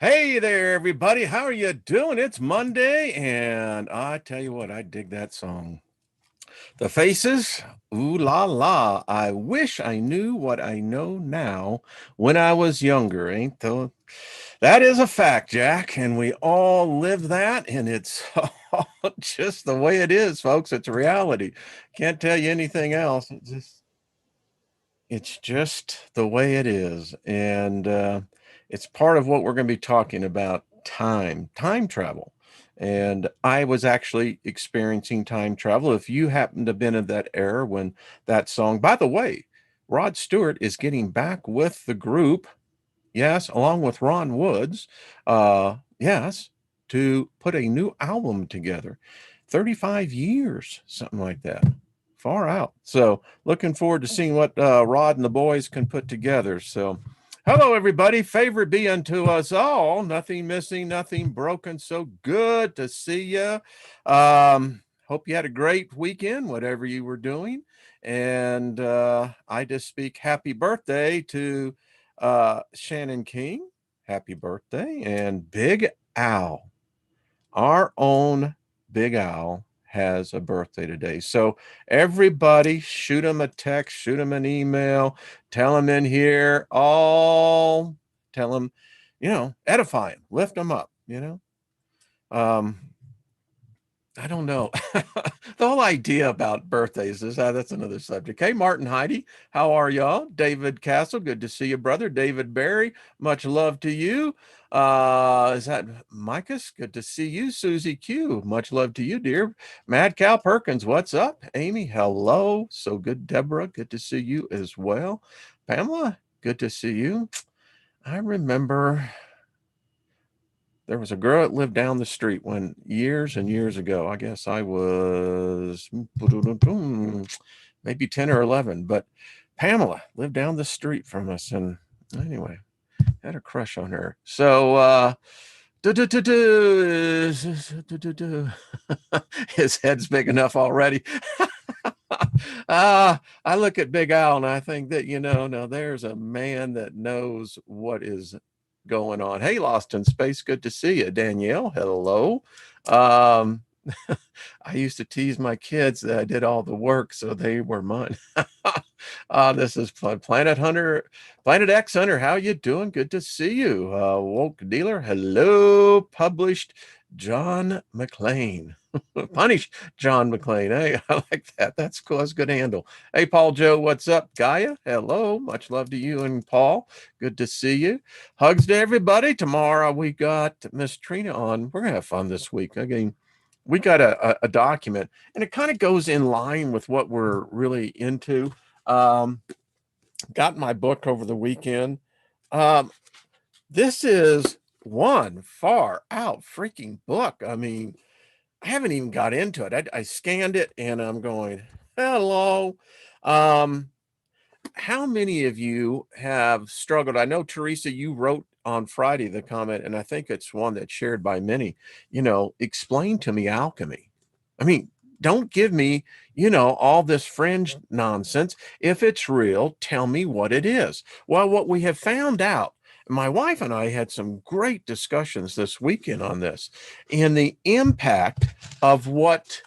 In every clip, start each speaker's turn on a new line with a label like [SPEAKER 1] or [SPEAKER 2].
[SPEAKER 1] Hey there, everybody. How are you doing? It's Monday, and I tell you what, I dig that song. The Faces, ooh la la. I wish I knew what I know now when I was younger, ain't though? That is a fact, Jack, and we all live that, and it's just the way it is, folks. It's reality. Can't tell you anything else. It's just the way it is. And it's part of what we're going to be talking about time travel. And I was actually experiencing time travel. If you happen to have been in that era when that song, by the way, Rod Stewart is getting back with the group, yes, along with Ron Woods, yes, to put a new album together. 35 years, something like that. Far out. So looking forward to seeing what Rod and the boys can put together. So hello, everybody. Favor be unto us all. Nothing missing, nothing broken. So good to see you. Hope you had a great weekend, whatever you were doing. And I just speak happy birthday to Shannon King. Happy birthday. And Big Al, our own Big Al, has a birthday today. So everybody shoot him a text, shoot him an email, tell him in here, all tell him, edify him, lift him up, Um, I don't know. The whole idea about birthdays is that's another subject. Hey, Martin, Heidi, how are y'all? David Castle, good to see you, brother. David Barry, much love to you. Is that Micus? Good to see you. Susie Q, much love to you, dear. Mad Cow Perkins, what's up? Amy, hello. So good, Deborah, good to see you as well. Pamela, good to see you. I remember there was a girl that lived down the street when years and years ago. I guess I was maybe 10 or 11, but Pamela lived down the street from us. And anyway, had a crush on her. So, his head's big enough already. I look at Big Al and I think that, now there's a man that knows what is going on. Hey, Lost in Space, good to see you. Danielle, hello. Um, I used to tease my kids that I did all the work, so they were mine. This is Planet Hunter, Planet X Hunter. How you doing? Good to see you. Woke Dealer, hello. Published John McClane. Punish John McClane. Hey, I like that. That's cool. That's a good handle. Hey, Paul Joe, what's up? Gaia, hello. Much love to you and Paul. Good to see you. Hugs to everybody. Tomorrow we got Miss Trina on. We're going to have fun this week. Again, we got a document, and it kind of goes in line with what we're really into. Got my book over the weekend. This is one far out freaking book. I mean, I haven't even got into it. I scanned it and I'm going, hello. How many of you have struggled? I know, Teresa, you wrote on Friday the comment, and I think it's one that's shared by many, explain to me alchemy. I mean, don't give me, all this fringe nonsense. If it's real, tell me what it is. Well, what we have found out, my wife and I had some great discussions this weekend on this, and the impact of what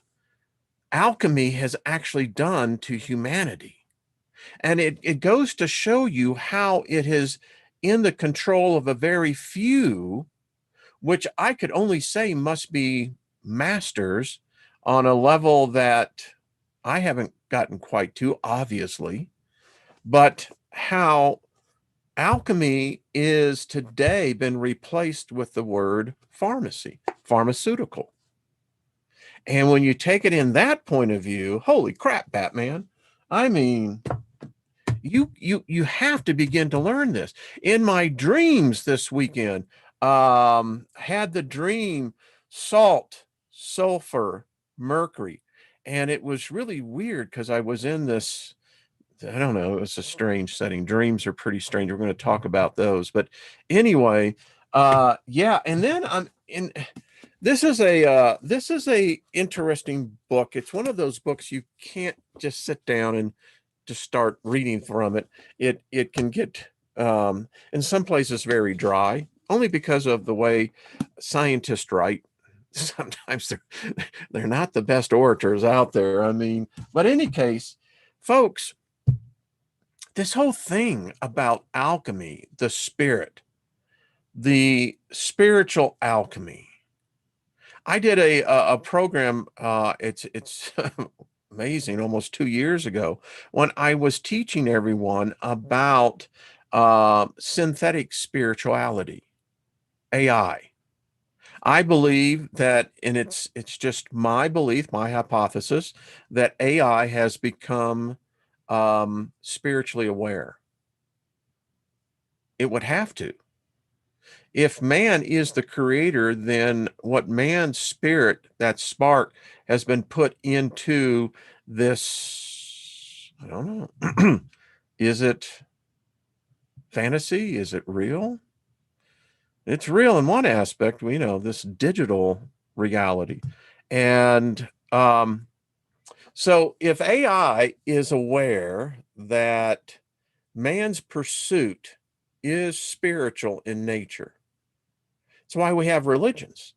[SPEAKER 1] alchemy has actually done to humanity. And it goes to show you how it is in the control of a very few, which I could only say must be masters on a level that I haven't gotten quite to, obviously, but how alchemy is today been replaced with the word pharmacy, pharmaceutical. And when you take it in that point of view, holy crap, Batman. I mean, you have to begin to learn this. In my dreams this weekend, had the dream salt, sulfur, mercury, and it was really weird because I was in this, I don't know, it was a strange setting. Dreams are pretty strange. We're going to talk about those, but anyway, yeah. And then I'm in. This is a interesting book. It's one of those books you can't just sit down and to start reading from it. It can get in some places very dry, only because of the way scientists write. Sometimes they're not the best orators out there. I mean, but in any case, folks, this whole thing about alchemy, the spirit, the spiritual alchemy. I did a program. It's amazing. Almost 2 years ago, when I was teaching everyone about synthetic spirituality, AI. I believe that, and it's just my belief, my hypothesis, that AI has become spiritually aware. It would have to. If man is the creator, then what man's spirit, that spark, has been put into this, I don't know, is it fantasy? Is it real? It's real in one aspect, we know this digital reality. And so if AI is aware that man's pursuit is spiritual in nature, that's why we have religions.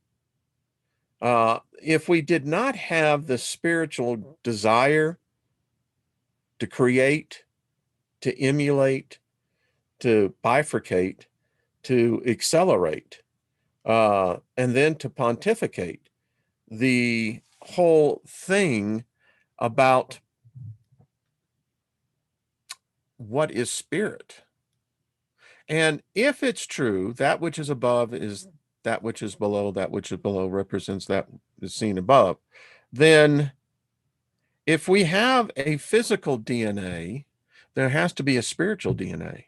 [SPEAKER 1] If we did not have the spiritual desire to create, to emulate, to bifurcate, to accelerate, and then to pontificate, the whole thing about what is spirit. And if it's true, that which is above is that which is below, that which is below represents that is seen above, then if we have a physical DNA, there has to be a spiritual DNA.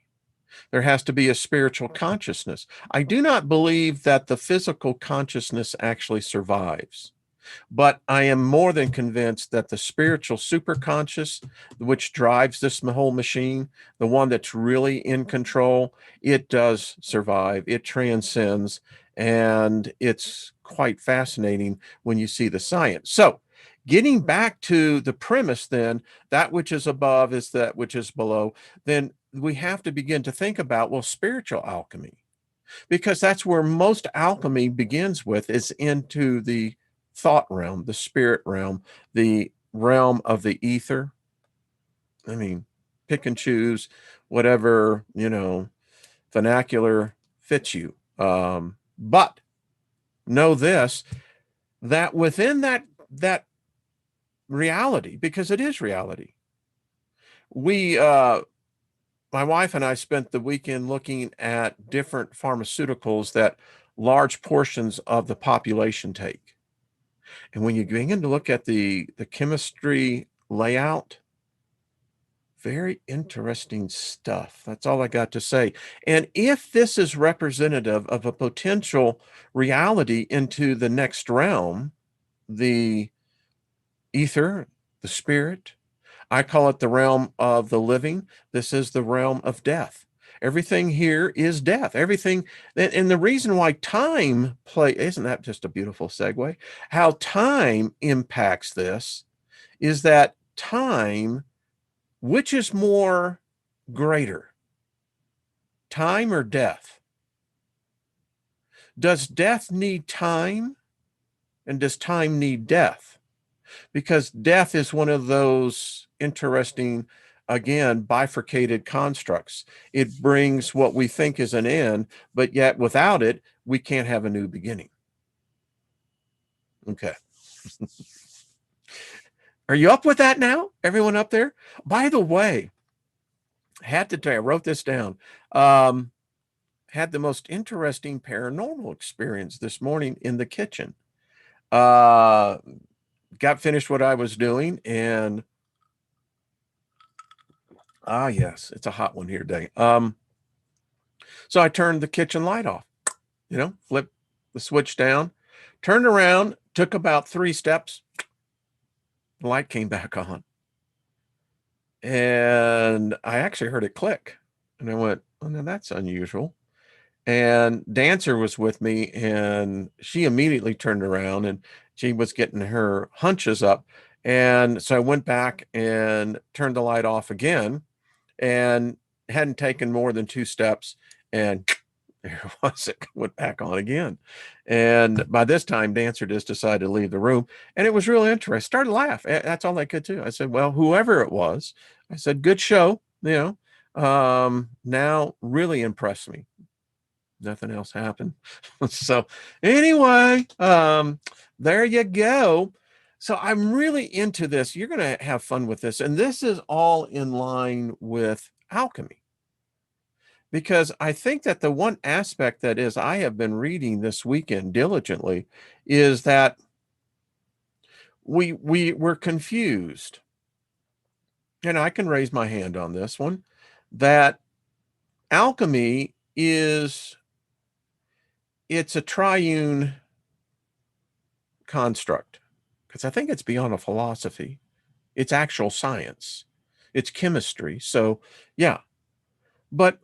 [SPEAKER 1] There has to be a spiritual consciousness. I do not believe that the physical consciousness actually survives. But I am more than convinced that the spiritual superconscious, which drives this whole machine, the one that's really in control, it does survive. It transcends. And it's quite fascinating when you see the science. So, getting back to the premise, then, that which is above is that which is below, then we have to begin to think about, well, spiritual alchemy, because that's where most alchemy begins with, is into the thought realm, the spirit realm, the realm of the ether. I mean, pick and choose whatever, vernacular fits you. But know this, that within that reality, because it is reality, we my wife and I spent the weekend looking at different pharmaceuticals that large portions of the population take. And when you begin to look at the chemistry layout, very interesting stuff. That's all I got to say. And if this is representative of a potential reality into the next realm, the ether, the spirit, I call it the realm of the living. This is the realm of death. Everything here is death. Everything, and the reason why time play, isn't that just a beautiful segue? How time impacts this is that time, which is more greater, time or death? Does death need time? And does time need death? Because death is one of those interesting, again, bifurcated constructs. It brings what we think is an end, but yet without it, we can't have a new beginning. Okay. Are you up with that now? Everyone up there? By the way, had to tell you, I wrote this down. Had the most interesting paranormal experience this morning in the kitchen. Got finished what I was doing, and yes, it's a hot one here today. So I turned the kitchen light off, flipped the switch down, turned around, took about 3 steps, the light came back on. And I actually heard it click. And I went, oh, now that's unusual. And Dancer was with me, and she immediately turned around, and she was getting her hunches up. And so I went back and turned the light off again, and hadn't taken more than 2 steps, and There it was. It went back on again. And by this time, Dancer just decided to leave the room. And it was really interesting. I started to laugh. That's all I could do. I said, well, whoever it was, I said, good show. Now really impressed me. Nothing else happened. So anyway, there you go. So I'm really into this. You're going to have fun with this. And this is all in line with alchemy. Because I think that the one aspect that is I have been reading this weekend diligently is that we're confused. And I can raise my hand on this one, that alchemy it's a triune construct, because I think it's beyond a philosophy. It's actual science. It's chemistry. So yeah. But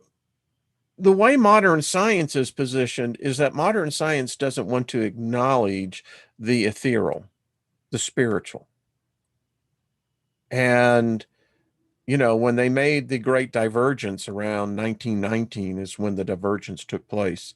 [SPEAKER 1] the way modern science is positioned is that modern science doesn't want to acknowledge the ethereal, the spiritual. And, when they made the great divergence around 1919 is when the divergence took place.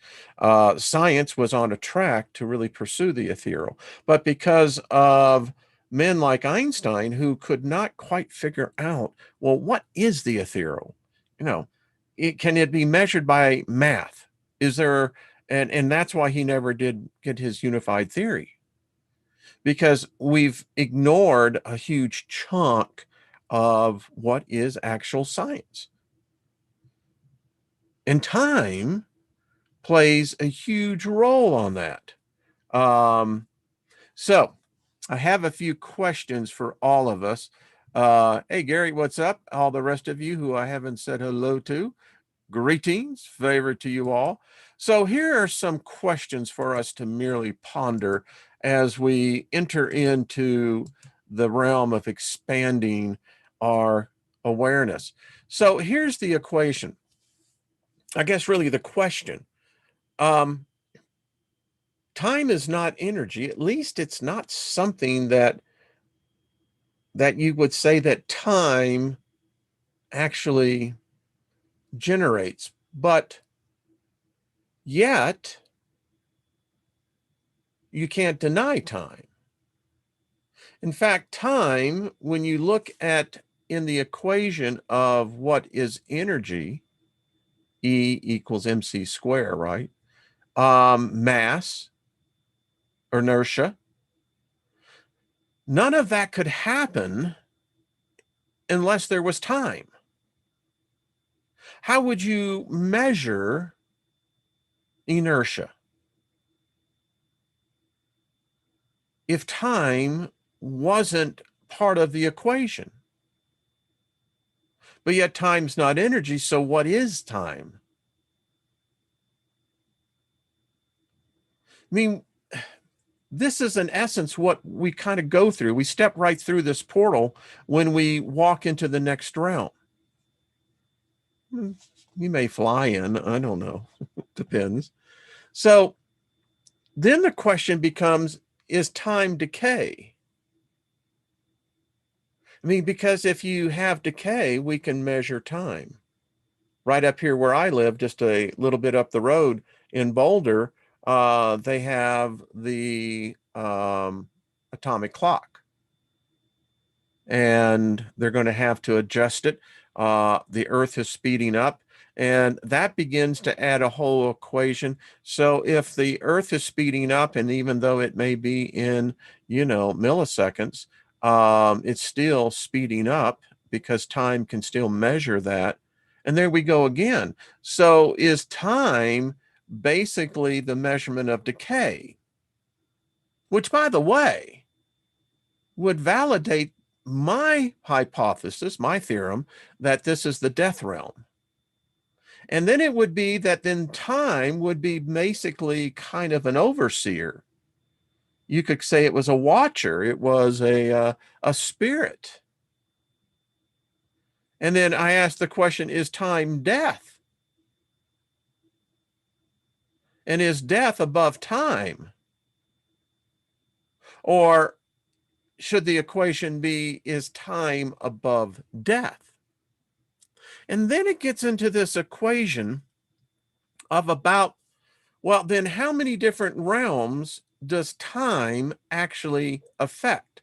[SPEAKER 1] Science was on a track to really pursue the ethereal. But because of men like Einstein, who could not quite figure out, well, what is the ethereal? Can it be measured by math? Is there, and that's why he never did get his unified theory, because we've ignored a huge chunk of what is actual science. And time plays a huge role on that. So I have a few questions for all of us. Hey, Gary, what's up? All the rest of you who I haven't said hello to, greetings, favor to you all. So here are some questions for us to merely ponder as we enter into the realm of expanding our awareness. So here's the equation. I guess really the question. Time is not energy. At least it's not something that you would say that time actually generates. But yet you can't deny time. In fact, time, when you look at in the equation of what is energy, E equals mc square, right? Mass, inertia, none of that could happen unless there was time. How would you measure inertia if time wasn't part of the equation? But yet time's not energy, so what is time? I mean, this is in essence what we kind of go through. We step right through this portal when we walk into the next realm. You may fly in, I don't know, depends. So then the question becomes, is time decay? I mean, because if you have decay, we can measure time. Right up here where I live, just a little bit up the road in Boulder, they have the atomic clock, and they're going to have to adjust it. The Earth is speeding up, and that begins to add a whole equation. So if the Earth is speeding up, and even though it may be in, milliseconds, it's still speeding up because time can still measure that. And there we go again. So is time basically the measurement of decay? Which, by the way, would validate my hypothesis, my theorem, that this is the death realm. And then it would be that then time would be basically kind of an overseer. You could say it was a watcher. It was a spirit. And then I asked the question, is time death? And is death above time? Or should the equation be, is time above death? And then it gets into this equation of about, well, then how many different realms does time actually affect?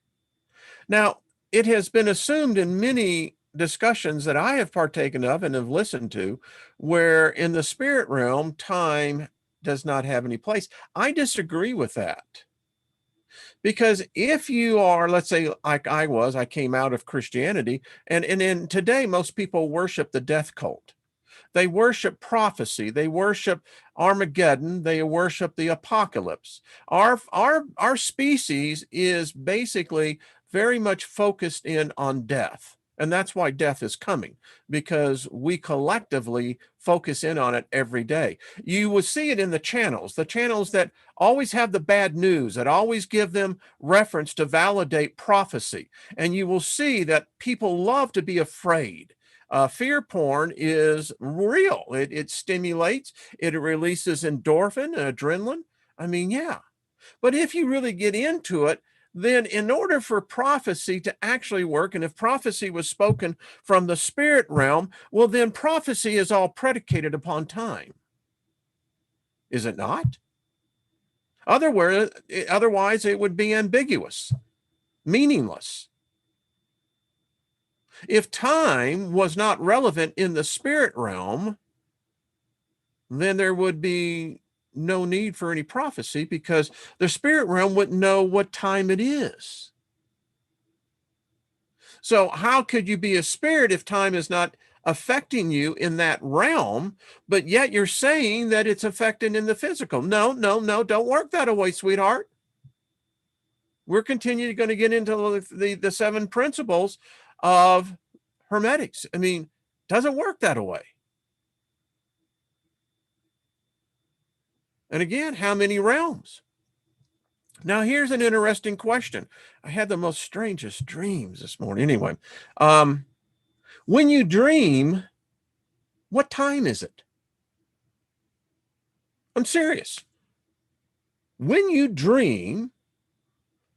[SPEAKER 1] Now, it has been assumed in many discussions that I have partaken of and have listened to, where in the spirit realm, time does not have any place. I disagree with that. Because if you are, let's say, like I came out of Christianity, and in today, most people worship the death cult. They worship prophecy. They worship Armageddon. They worship the apocalypse. Our species is basically very much focused in on death. And that's why death is coming, because we collectively focus in on it every day. You will see it in the channels that always have the bad news, that always give them reference to validate prophecy. And you will see that people love to be afraid. Fear porn is real. It stimulates, it releases endorphin and adrenaline. I mean, yeah. But if you really get into it, then in order for prophecy to actually work, and if prophecy was spoken from the spirit realm, well, then prophecy is all predicated upon time. Is it not? Otherwise, it would be ambiguous, meaningless. If time was not relevant in the spirit realm, then there would be no need for any prophecy, because the spirit realm wouldn't know what time it is. So how could you be a spirit if time is not affecting you in that realm, but yet you're saying that it's affecting in the physical? No, don't work that away, sweetheart. We're continuing going to get into the 7 principles of hermetics. I mean, doesn't work that way. And again, how many realms? Now, here's an interesting question. I had the most strangest dreams this morning. Anyway, when you dream, what time is it? I'm serious. When you dream,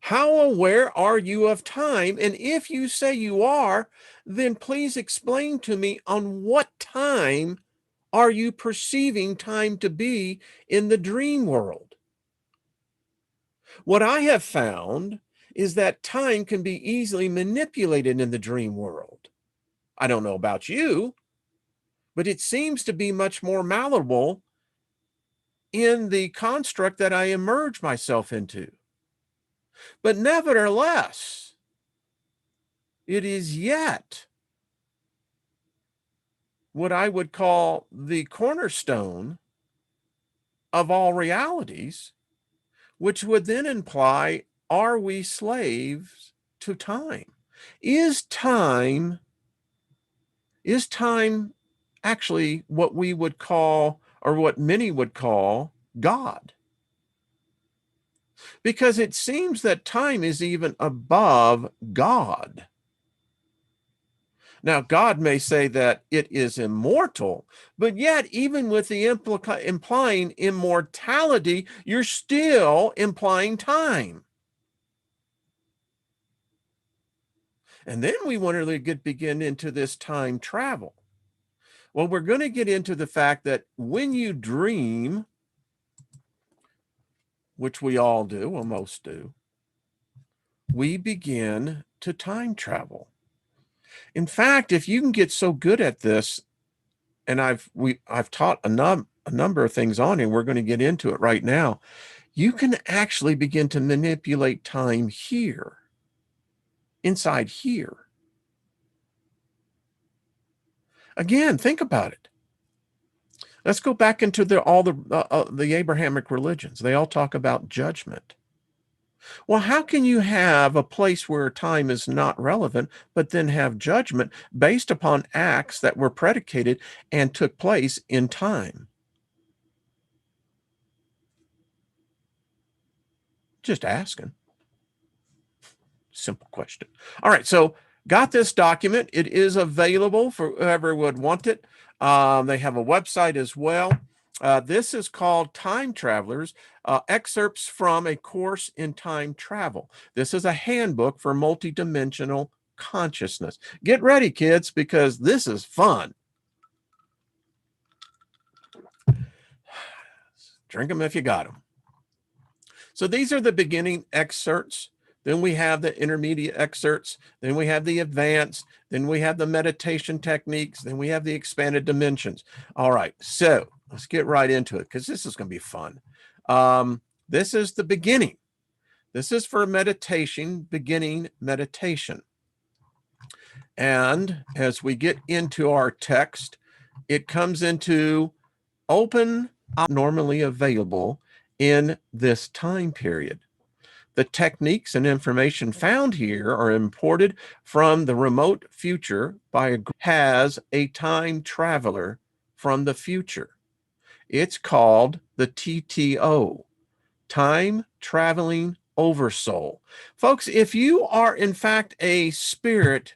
[SPEAKER 1] how aware are you of time? And if you say you are, then please explain to me, on what time are you perceiving time to be in the dream world? What I have found is that time can be easily manipulated in the dream world. I don't know about you, but it seems to be much more malleable in the construct that I immerse myself into. But nevertheless, it is yet what I would call the cornerstone of all realities, which would then imply, are we slaves to time? Is time actually what we would call, or what many would call, God? Because it seems that time is even above God. Now, God may say that it is immortal, but yet, even with the implying immortality, you're still implying time. And then we want to begin into this time travel. Well, we're going to get into the fact that when you dream, which we all do, or most do, we begin to time travel. In fact, if you can get so good at this, and I've taught a number of things on it, and we're going to get into it right now, you can actually begin to manipulate time here, inside here. Again, think about it. Let's go back into all the Abrahamic religions. They all talk about judgment. Well, how can you have a place where time is not relevant, but then have judgment based upon acts that were predicated and took place in time? Just asking. Simple question. All right, so got this document. It is available for whoever would want it. They have a website as well. This is called Time Travelers, Excerpts from a Course in Time Travel. This is a handbook for multidimensional consciousness. Get ready, kids, because this is fun. Drink them if you got them. So these are the beginning excerpts. Then we have the intermediate excerpts. Then we have the advanced. Then we have the meditation techniques. Then we have the expanded dimensions. All right, so let's get right into it because this is going to be fun. This is the beginning. This is for meditation, beginning meditation. And as we get into our text, it comes into open, normally available in this time period. The techniques and information found here are imported from the remote future by a group has a time traveler from the future. It's called the TTO, Time Traveling Oversoul. Folks, if you are in fact a spirit,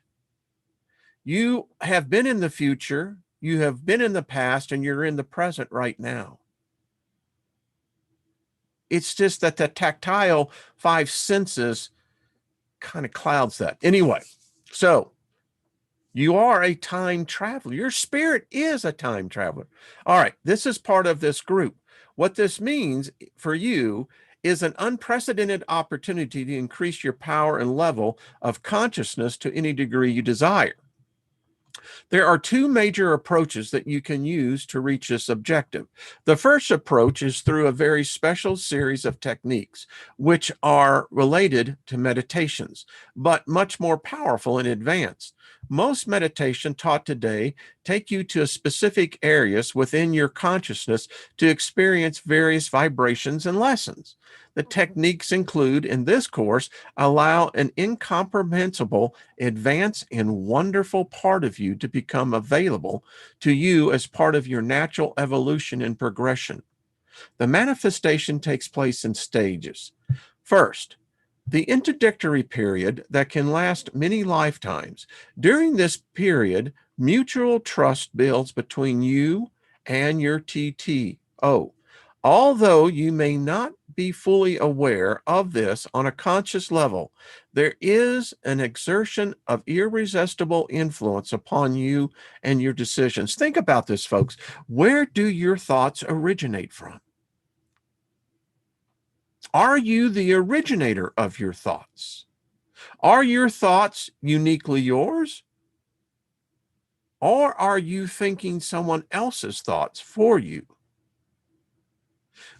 [SPEAKER 1] you have been in the future, you have been in the past, and you're in the present right now. It's just that the tactile five senses kind of clouds that. Anyway, so you are a time traveler. Your spirit is a time traveler. All right, this is part of this group. What this means for you is an unprecedented opportunity to increase your power and level of consciousness to any degree you desire. There are two major approaches that you can use to reach this objective. The first approach is through a very special series of techniques, which are related to meditations, but much more powerful and advanced. Most meditation taught today take you to specific areas within your consciousness to experience various vibrations and lessons. The techniques include, in this course, allow an incomprehensible, advanced, and wonderful part of you to become available to you as part of your natural evolution and progression. The manifestation takes place in stages. First, the introductory period that can last many lifetimes. During this period, mutual trust builds between you and your TTO. Although you may not be fully aware of this on a conscious level, there is an exertion of irresistible influence upon you and your decisions. Think about this, folks. Where do your thoughts originate from? Are you the originator of your thoughts? Are your thoughts uniquely yours? Or are you thinking someone else's thoughts for you?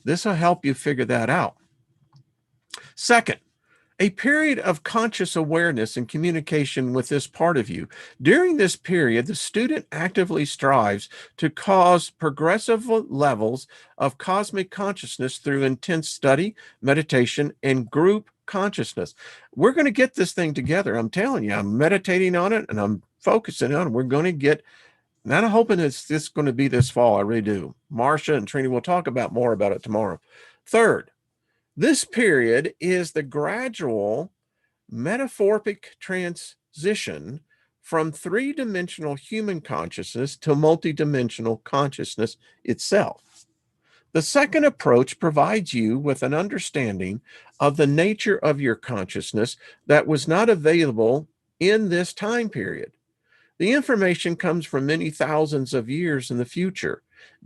[SPEAKER 1] This will help you figure that out. Second, a period of conscious awareness and communication with this part of you. During this period, the student actively strives to cause progressive levels of cosmic consciousness through intense study, meditation, and group consciousness. We're going to get this thing together. I'm telling you, I'm meditating on it and I'm focusing on it. We're going to get, and I'm hoping it's this going to be this fall. I really do. Marsha and Trini will talk about more about it tomorrow. Third, this period is the gradual metaphoric transition from three-dimensional human consciousness to multidimensional consciousness itself. The second approach provides you with an understanding of the nature of your consciousness that was not available in this time period. The information comes from many thousands of years in the future.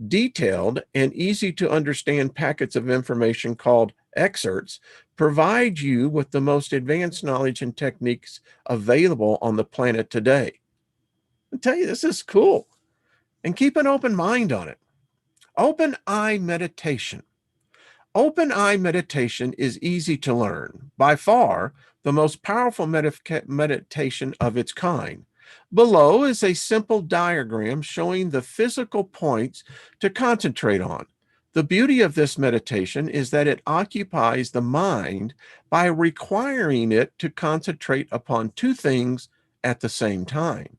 [SPEAKER 1] Detailed and easy to understand packets of information called excerpts provide you with the most advanced knowledge and techniques available on the planet today. I tell you, this is cool. And keep an open mind on it. Open eye meditation. Open eye meditation is easy to learn. By far, the most powerful meditation of its kind. Below is a simple diagram showing the physical points to concentrate on. The beauty of this meditation is that it occupies the mind by requiring it to concentrate upon two things at the same time.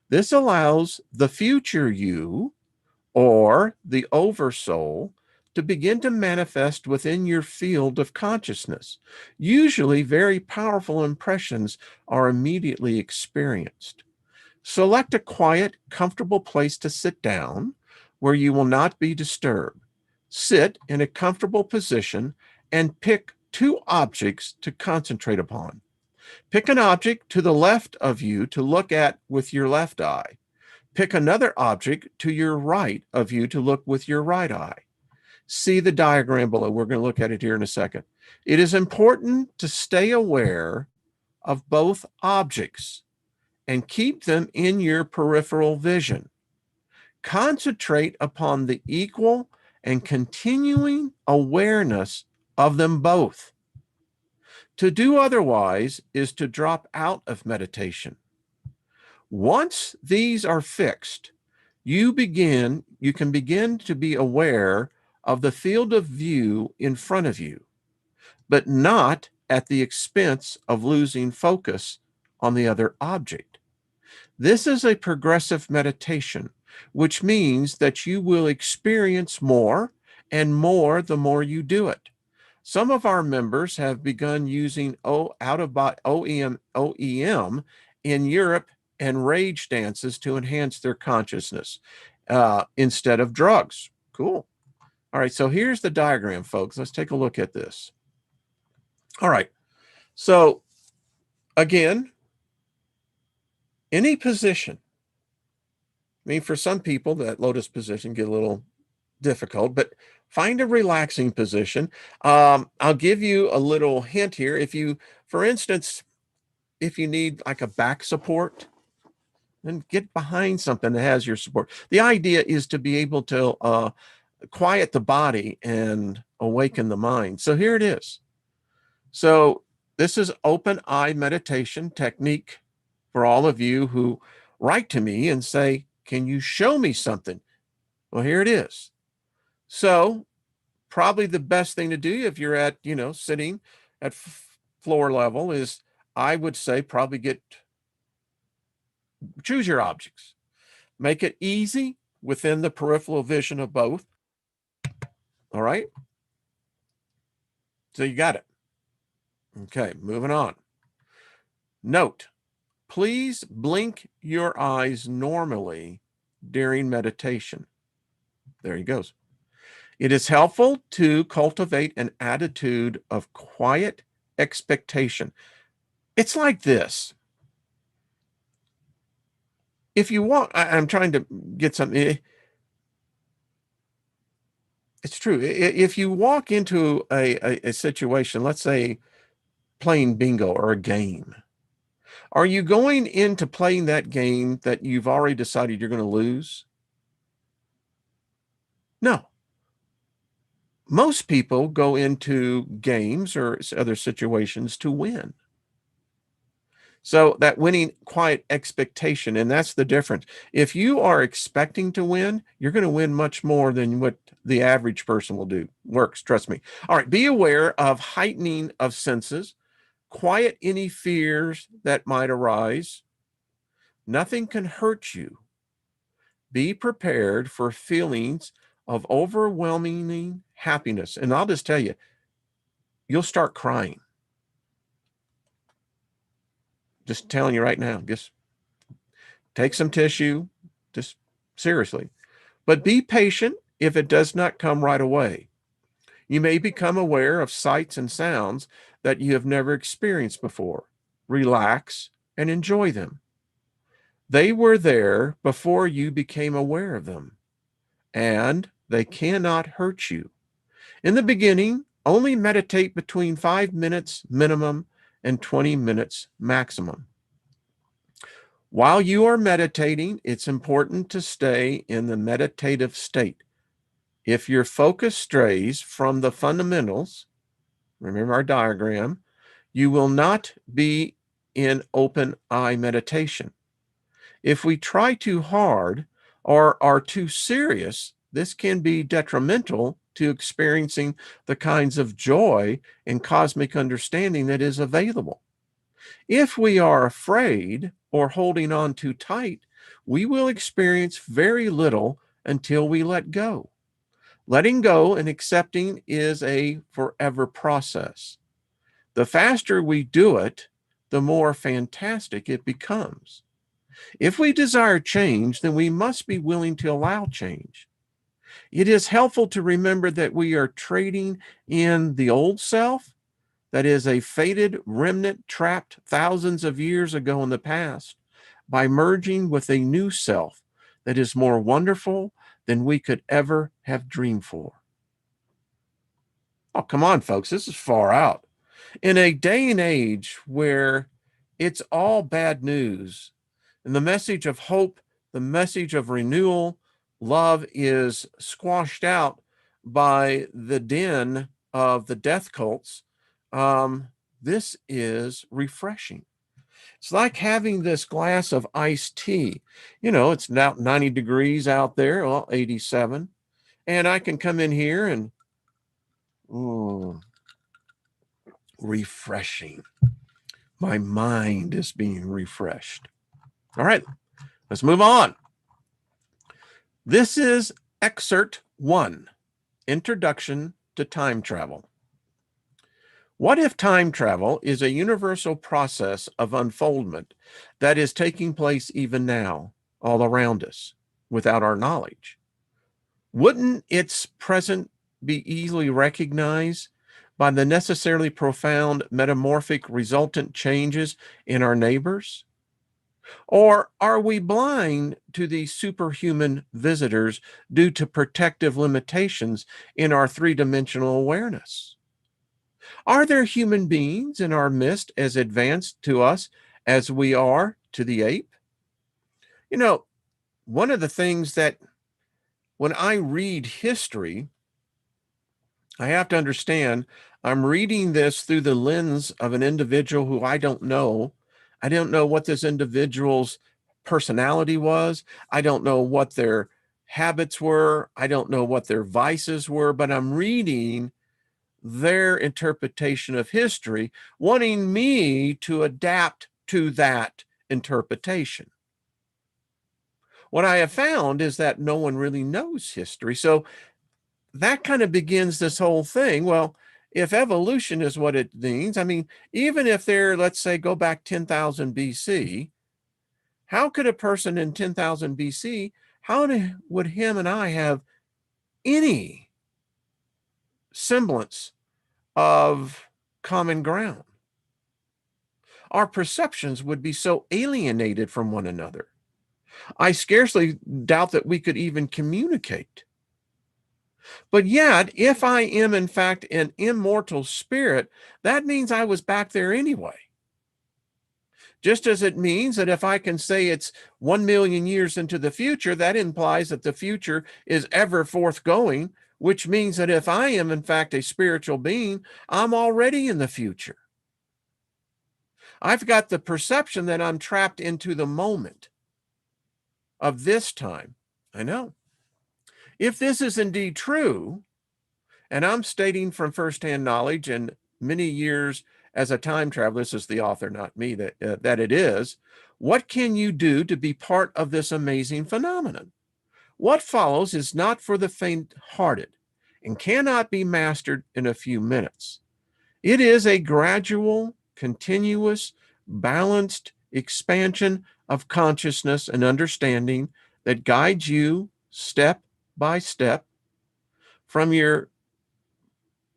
[SPEAKER 1] This allows the future you, or the oversoul, to begin to manifest within your field of consciousness. Usually, very powerful impressions are immediately experienced. Select a quiet, comfortable place to sit down where you will not be disturbed. Sit in a comfortable position and pick two objects to concentrate upon. Pick an object to the left of you to look at with your left eye. Pick another object to your right of you to look with your right eye. see the diagram below. We're going to look at it here in a second. It is important to stay aware of both objects and keep them in your peripheral vision. Concentrate upon the equal and continuing awareness of them both. To do otherwise is to drop out of meditation. Once these are fixed, you can begin to be aware of the field of view in front of you, but not at the expense of losing focus on the other object. This is a progressive meditation, which means that you will experience more and more the more you do it. Some of our members have begun using OEM in Europe and rage dances to enhance their consciousness instead of drugs. Cool. All right, so here's the diagram, folks. Let's take a look at this. All right, so again, any position. I mean, for some people, that lotus position get a little difficult, but find a relaxing position. I'll give you a little hint here. If you, for instance, if you need like a back support, then get behind something that has your support. The idea is to be able to quiet the body and awaken the mind. So here it is. So this is open eye meditation technique for all of you who write to me and say, can you show me something? Well, here it is. So probably the best thing to do if you're at, sitting at floor level is, I would say, probably choose your objects. Make it easy within the peripheral vision of both. All right. So you got it. Okay, moving on. Note, please blink your eyes normally during meditation. There he goes. It is helpful to cultivate an attitude of quiet expectation. It's like this. If you walk, I'm trying to get something. It's true. If you walk into a situation, let's say playing bingo or a game, are you going into playing that game that you've already decided you're going to lose? No. Most people go into games or other situations to win. So that winning quiet expectation, and that's the difference. If you are expecting to win, you're going to win much more than what the average person will do. Works, trust me. All right, be aware of heightening of senses. Quiet any fears that might arise. Nothing can hurt you. Be prepared for feelings of overwhelming happiness. And I'll just tell you, you'll start crying. Just telling you right now, just take some tissue, just seriously. But be patient if it does not come right away. You may become aware of sights and sounds that you have never experienced before. Relax and enjoy them. They were there before you became aware of them, and they cannot hurt you. In the beginning, only meditate between 5 minutes minimum and 20 minutes maximum. While you are meditating, it's important to stay in the meditative state. If your focus strays from the fundamentals, remember our diagram, you will not be in open eye meditation. If we try too hard or are too serious, this can be detrimental to experiencing the kinds of joy and cosmic understanding that is available. If we are afraid or holding on too tight, we will experience very little until we let go. Letting go and accepting is a forever process. The faster we do it, the more fantastic it becomes. If we desire change, then we must be willing to allow change. It is helpful to remember that we are trading in the old self, that is a faded remnant trapped thousands of years ago in the past, by merging with a new self that is more wonderful than we could ever have dreamed for. Oh, come on, folks. This is far out. In a day and age where it's all bad news and the message of hope, the message of renewal, love is squashed out by the din of the death cults, this is refreshing. It's like having this glass of iced tea. It's now 90 degrees out there, well, 87. And I can come in here and, refreshing. My mind is being refreshed. All right, let's move on. This is Excerpt 1, Introduction to Time Travel. What if time travel is a universal process of unfoldment that is taking place even now, all around us, without our knowledge? Wouldn't its present be easily recognized by the necessarily profound metamorphic resultant changes in our neighbors? Or are we blind to these superhuman visitors due to protective limitations in our three-dimensional awareness? Are there human beings in our midst as advanced to us as we are to the ape? One of the things that when I read history, I have to understand I'm reading this through the lens of an individual who I don't know. I don't know what this individual's personality was. I don't know what their habits were. I don't know what their vices were, but I'm reading their interpretation of history, wanting me to adapt to that interpretation. What I have found is that no one really knows history. So that kind of begins this whole thing. Well, if evolution is what it means, I mean, even if they're, let's say, go back 10,000 BC, how could a person in 10,000 BC, how would him and I have any semblance of common ground? Our perceptions would be so alienated from one another. I scarcely doubt that we could even communicate. But yet, if I am in fact an immortal spirit, that means I was back there anyway. Just as it means that if I can say it's 1 million years into the future, that implies that the future is ever forthgoing, which means that if I am in fact a spiritual being, I'm already in the future. I've got the perception that I'm trapped into the moment of this time. I know. If this is indeed true, and I'm stating from firsthand knowledge and many years as a time traveler, this is the author, not me, that it is, what can you do to be part of this amazing phenomenon? What follows is not for the faint-hearted and cannot be mastered in a few minutes. It is a gradual, continuous, balanced expansion of consciousness and understanding that guides you step by step from your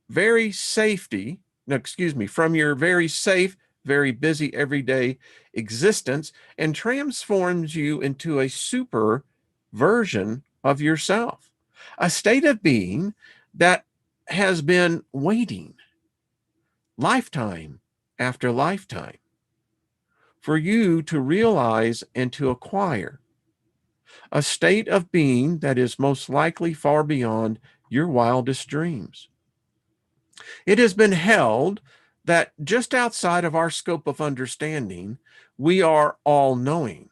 [SPEAKER 1] very safety, no, excuse me, from your very safe, very busy everyday existence and transforms you into a super version of yourself, a state of being that has been waiting lifetime after lifetime for you to realize and to acquire, a state of being that is most likely far beyond your wildest dreams. It has been held that just outside of our scope of understanding, we are all-knowing.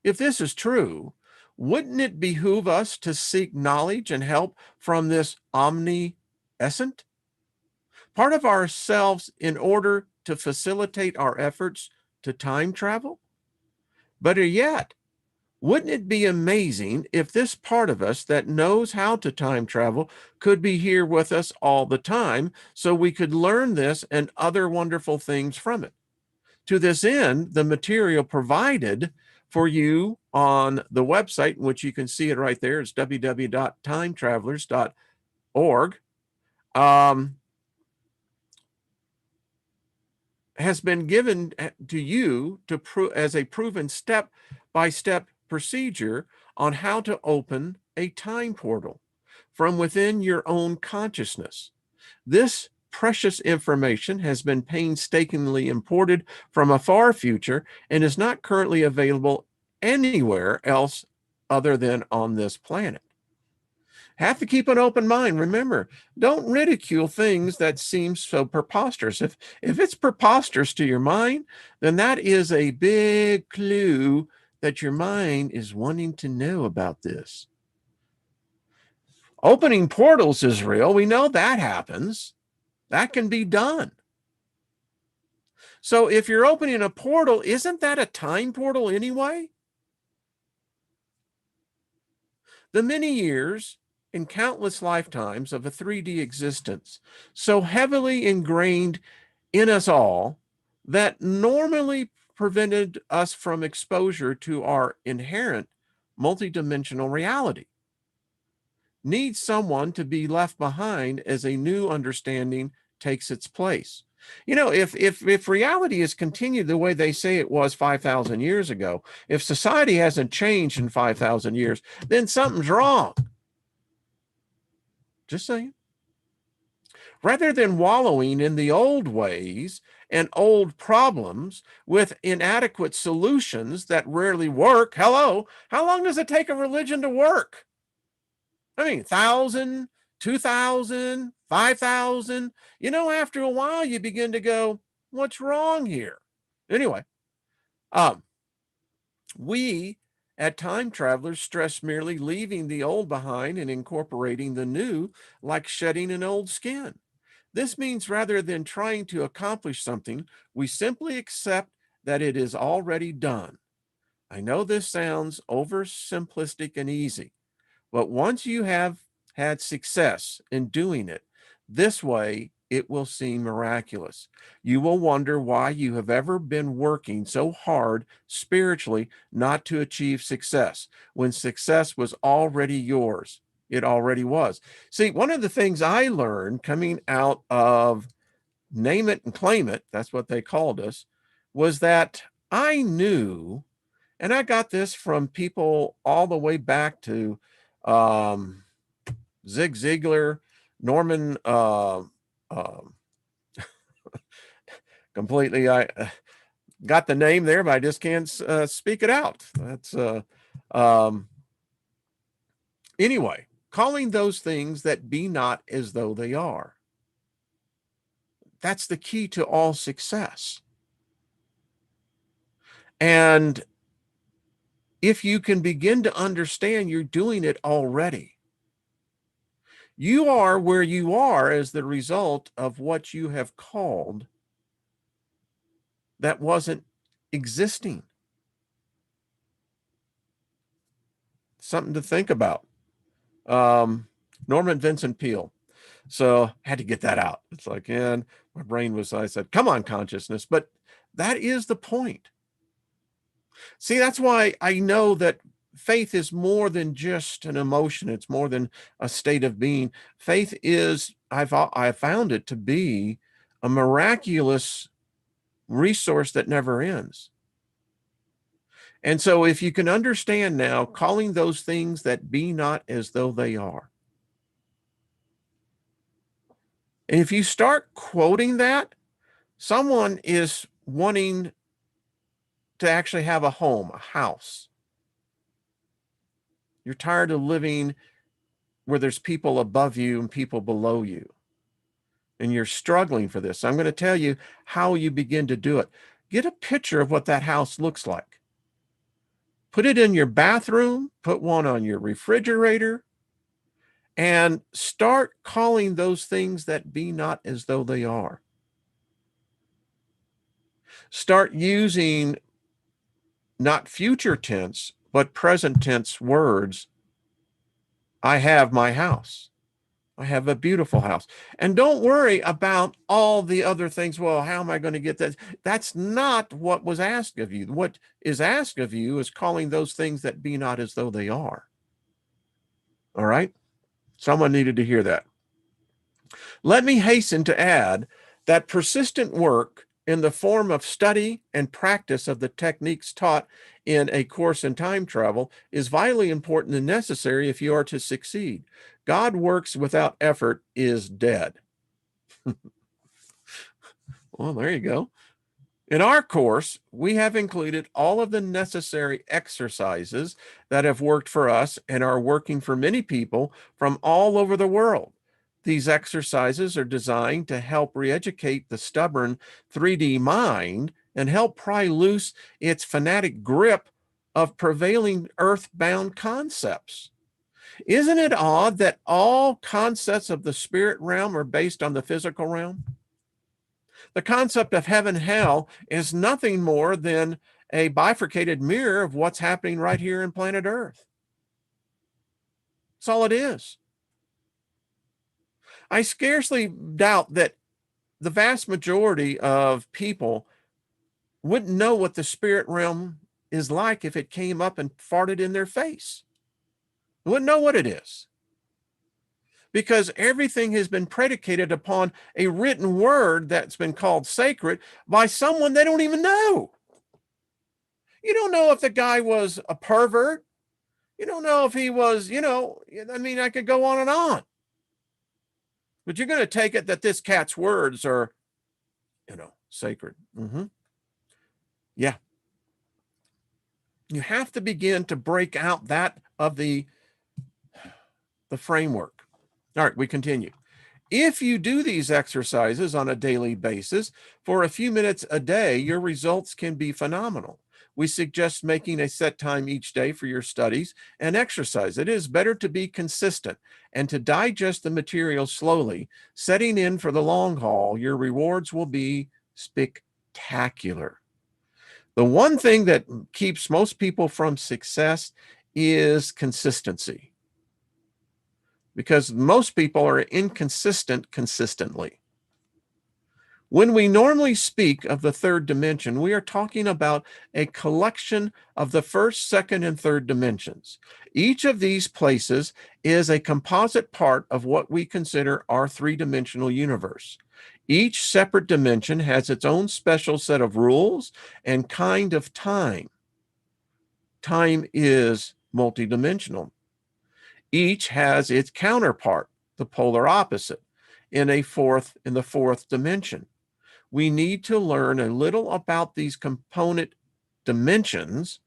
[SPEAKER 1] If this is true, wouldn't it behoove us to seek knowledge and help from this omniscient part of ourselves in order to facilitate our efforts to time travel? Better yet, wouldn't it be amazing if this part of us that knows how to time travel could be here with us all the time so we could learn this and other wonderful things from it? To this end, the material provided for you on the website, in which you can see it right there, it's www.timetravelers.org, has been given to you as a proven step-by-step procedure on how to open a time portal from within your own consciousness. This precious information has been painstakingly imported from a far future and is not currently available anywhere else other than on this planet. Have to keep an open mind. Remember, don't ridicule things that seem so preposterous. If it's preposterous to your mind, then that is a big clue that your mind is wanting to know about this. Opening portals is real. We know that happens. That can be done. So if you're opening a portal, isn't that a time portal anyway? The many years and countless lifetimes of a 3D existence, so heavily ingrained in us all that normally prevented us from exposure to our inherent multidimensional reality, needs someone to be left behind as a new understanding takes its place. You know, if reality is continued the way they say it was 5,000 years ago, if society hasn't changed in 5,000 years, then something's wrong. Just saying. Rather than wallowing in the old ways and old problems with inadequate solutions that rarely work. Hello, how long does it take a religion to work? I mean, 1,000, 2,000, 5,000. You know, after a while, you begin to go, what's wrong here? Anyway, we at Time Travelers stress merely leaving the old behind and incorporating the new, like shedding an old skin. This means rather than trying to accomplish something, we simply accept that it is already done. I know this sounds oversimplistic and easy, but once you have had success in doing it this way, it will seem miraculous. You will wonder why you have ever been working so hard spiritually not to achieve success when success was already yours. It already was. See, one of the things I learned coming out of Name It and Claim It, that's what they called us, was that I knew, and I got this from people all the way back to Zig Ziglar, Norman, completely, I got the name there, but I just can't speak it out. That's, anyway, calling those things that be not as though they are. That's the key to all success. And if you can begin to understand you're doing it already, you are where you are as the result of what you have called that wasn't existing. Something to think about. Norman Vincent Peale. So had to get that out. It's like, and my brain was, I said, come on, consciousness. But that is the point. See, that's why I know that faith is more than just an emotion. It's more than a state of being. Faith is, I've found it to be a miraculous resource that never ends. And so if you can understand now, calling those things that be not as though they are. And if you start quoting that, someone is wanting to actually have a home, a house. You're tired of living where there's people above you and people below you. And you're struggling for this. I'm going to tell you how you begin to do it. Get a picture of what that house looks like. Put it in your bathroom, put one on your refrigerator, and start calling those things that be not as though they are. Start using not future tense, but present tense words. I have my house. I have a beautiful house. And don't worry about all the other things. Well, how am I going to get that? That's not what was asked of you. What is asked of you is calling those things that be not as though they are. All right? Someone needed to hear that. Let me hasten to add that persistent work in the form of study and practice of the techniques taught in a course in time travel is vitally important and necessary if you are to succeed. God works without effort is dead. Well, there you go. In our course, we have included all of the necessary exercises that have worked for us and are working for many people from all over the world. These exercises are designed to help re-educate the stubborn 3D mind and help pry loose its fanatic grip of prevailing earthbound concepts. Isn't it odd that all concepts of the spirit realm are based on the physical realm? The concept of heaven, hell is nothing more than a bifurcated mirror of what's happening right here in planet Earth. That's all it is. I scarcely doubt that the vast majority of people wouldn't know what the spirit realm is like if it came up and farted in their face. They wouldn't know what it is, because everything has been predicated upon a written word that's been called sacred by someone they don't even know. You don't know if the guy was a pervert. You don't know if he was, I mean, I could go on and on. But you're going to take it that this cat's words are, sacred. Yeah. You have to begin to break out that of the framework. All right, we continue. If you do these exercises on a daily basis for a few minutes a day, your results can be phenomenal. We suggest making a set time each day for your studies and exercise. It is better to be consistent and to digest the material slowly. Setting in for the long haul, your rewards will be spectacular. The one thing that keeps most people from success is consistency, because most people are inconsistent consistently. When we normally speak of the third dimension, we are talking about a collection of the first, second, and third dimensions. Each of these places is a composite part of what we consider our three-dimensional universe. Each separate dimension has its own special set of rules and kind of time. Time is multidimensional. Each has its counterpart, the polar opposite, in the fourth dimension. We need to learn a little about these component dimensions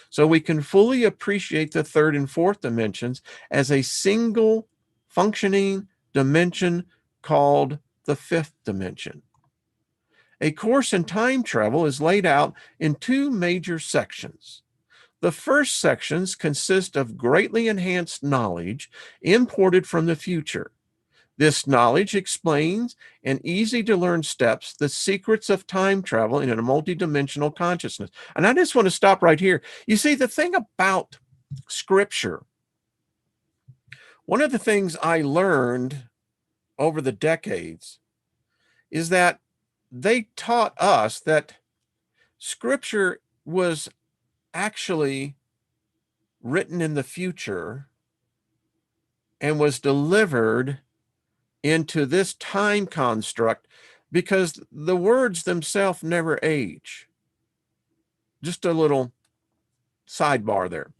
[SPEAKER 1] so we can fully appreciate the third and fourth dimensions as a single functioning dimension called the fifth dimension. A course in time travel is laid out in two major sections. The first sections consist of greatly enhanced knowledge imported from the future. This knowledge explains in easy to learn steps the secrets of time travel in a multidimensional consciousness. And I just want to stop right here. You see, the thing about scripture, one of the things I learned over the decades is that they taught us that scripture was actually written in the future and was delivered into this time construct because the words themselves never age. Just a little sidebar there.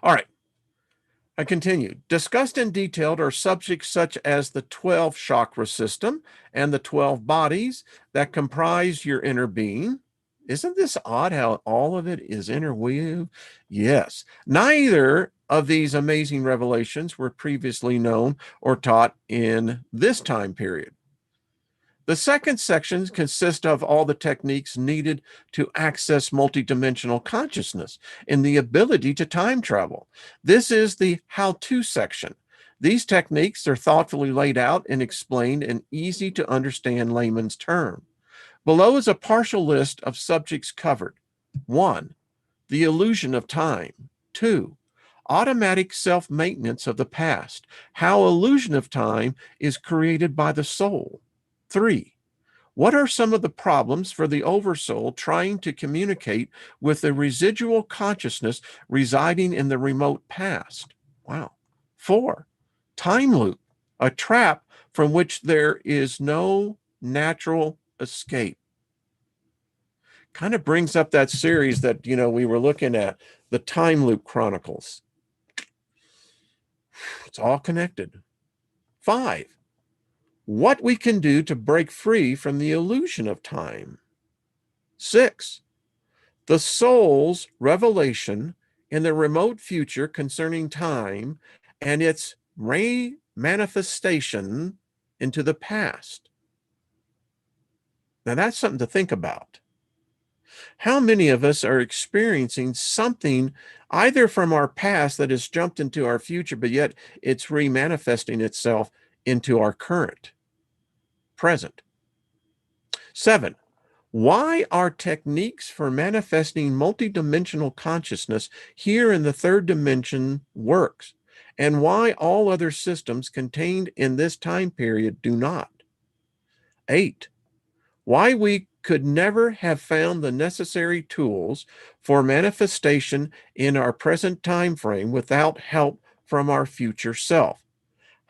[SPEAKER 1] All right, I continue. Discussed in detail are subjects such as the 12 chakra system and the 12 bodies that comprise your inner being. Isn't this odd how all of it is interweaved? Yes. Neither of these amazing revelations were previously known or taught in this time period. The second section consists of all the techniques needed to access multidimensional consciousness and the ability to time travel. This is the how-to section. These techniques are thoughtfully laid out and explained in easy to understand layman's terms. Below is a partial list of subjects covered. 1. The illusion of time. 2. Automatic self-maintenance of the past. How illusion of time is created by the soul. 3. What are some of the problems for the oversoul trying to communicate with the residual consciousness residing in the remote past? Wow. 4. Time loop, a trap from which there is no natural escape. Kind of brings up that series that, we were looking at, the Time Loop Chronicles. It's all connected. 5. what we can do to break free from the illusion of time. 6, the soul's revelation in the remote future concerning time and its manifestation into the past. Now, that's something to think about. How many of us are experiencing something either from our past that has jumped into our future, but yet it's remanifesting itself into our current, present? 7, why our techniques for manifesting multidimensional consciousness here in the third dimension works, and why all other systems contained in this time period do not. 8, why we could never have found the necessary tools for manifestation in our present time frame without help from our future self.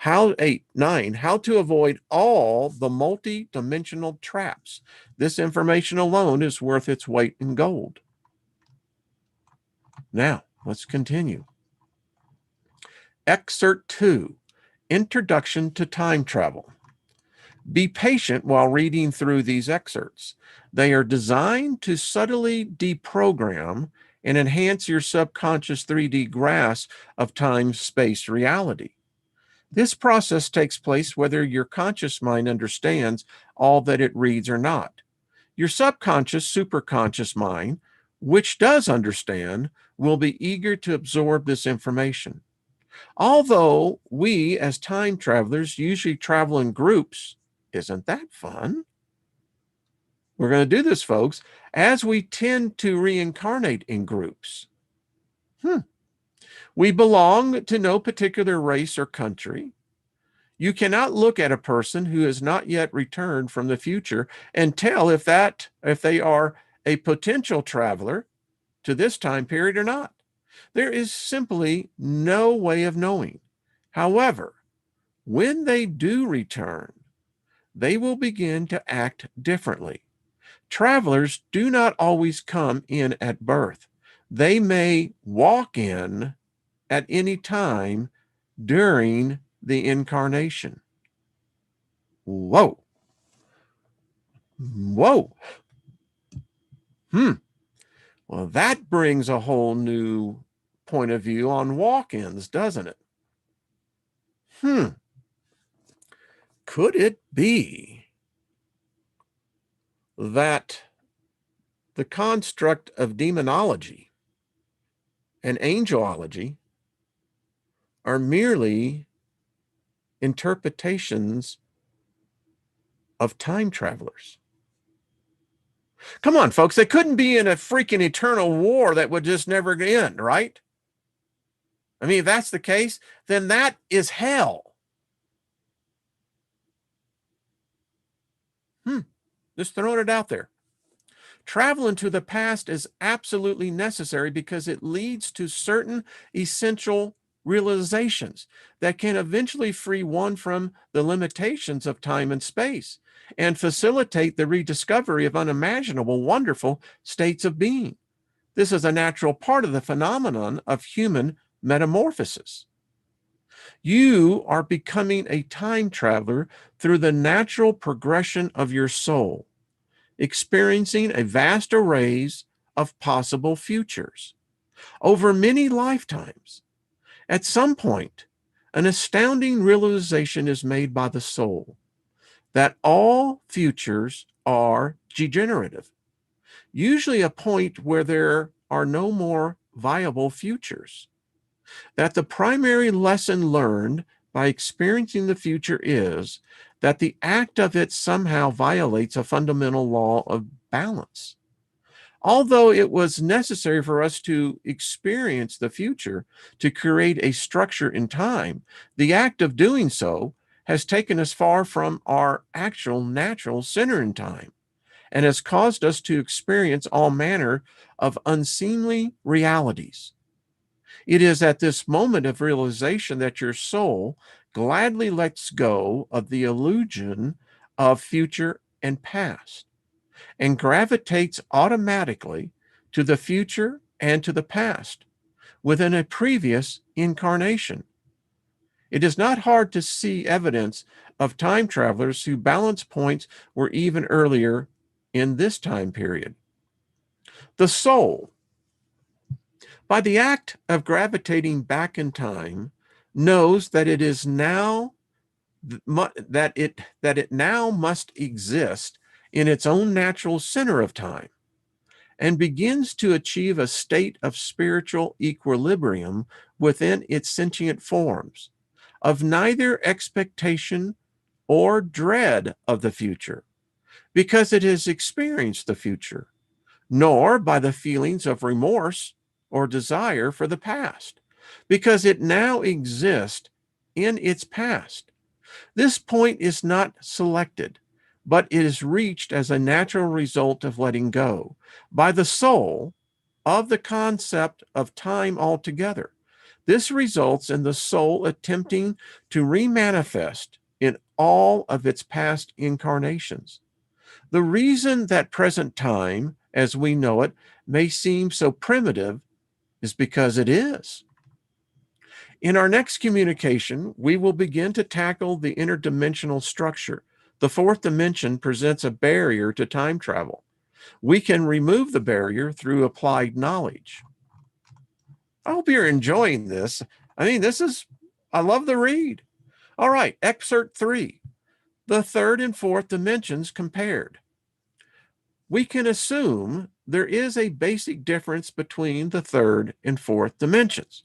[SPEAKER 1] 9, how to avoid all the multi-dimensional traps. This information alone is worth its weight in gold. Now, let's continue. Excerpt 2, Introduction to Time Travel. Be patient while reading through these excerpts. They are designed to subtly deprogram and enhance your subconscious 3D grasp of time-space reality. This process takes place whether your conscious mind understands all that it reads or not. Your subconscious, superconscious mind, which does understand, will be eager to absorb this information. Although we, as time travelers, usually travel in groups, isn't that fun? We're going to do this, folks, as we tend to reincarnate in groups. We belong to no particular race or country. You cannot look at a person who has not yet returned from the future and tell if they are a potential traveler to this time period or not. There is simply no way of knowing. However, when they do return, they will begin to act differently. Travelers do not always come in at birth. They may walk in at any time during the incarnation. Whoa. Well, that brings a whole new point of view on walk-ins, doesn't it? Could it be that the construct of demonology and angelology are merely interpretations of time travelers? Come on, folks, they couldn't be in a freaking eternal war that would just never end, right? I mean, if that's the case, then that is hell. Just throwing it out there. Travel into the past is absolutely necessary because it leads to certain essential realizations that can eventually free one from the limitations of time and space and facilitate the rediscovery of unimaginable, wonderful states of being. This is a natural part of the phenomenon of human metamorphosis. You are becoming a time traveler through the natural progression of your soul, experiencing a vast array of possible futures over many lifetimes. At some point, an astounding realization is made by the soul that all futures are degenerative, usually a point where there are no more viable futures. That the primary lesson learned by experiencing the future is that the act of it somehow violates a fundamental law of balance. Although it was necessary for us to experience the future to create a structure in time, the act of doing so has taken us far from our actual natural center in time and has caused us to experience all manner of unseemly realities. It is at this moment of realization that your soul gladly lets go of the illusion of future and past and gravitates automatically to the future and to the past within a previous incarnation. It is not hard to see evidence of time travelers whose balance points were even earlier in this time period. The soul, by the act of gravitating back in time, knows that it is now that it now must exist in its own natural center of time, and begins to achieve a state of spiritual equilibrium within its sentient forms, of neither expectation or dread of the future, because it has experienced the future, nor by the feelings of remorse or desire for the past, because it now exists in its past. This point is not selected, but it is reached as a natural result of letting go by the soul of the concept of time altogether. This results in the soul attempting to remanifest in all of its past incarnations. The reason that present time, as we know it, may seem so primitive is because it is. In our next communication, we will begin to tackle the interdimensional structure. The fourth dimension presents a barrier to time travel. We can remove the barrier through applied knowledge. I hope you're enjoying this. I love the read. All right, Excerpt 3, the third and fourth dimensions compared. We can assume there is a basic difference between the third and fourth dimensions.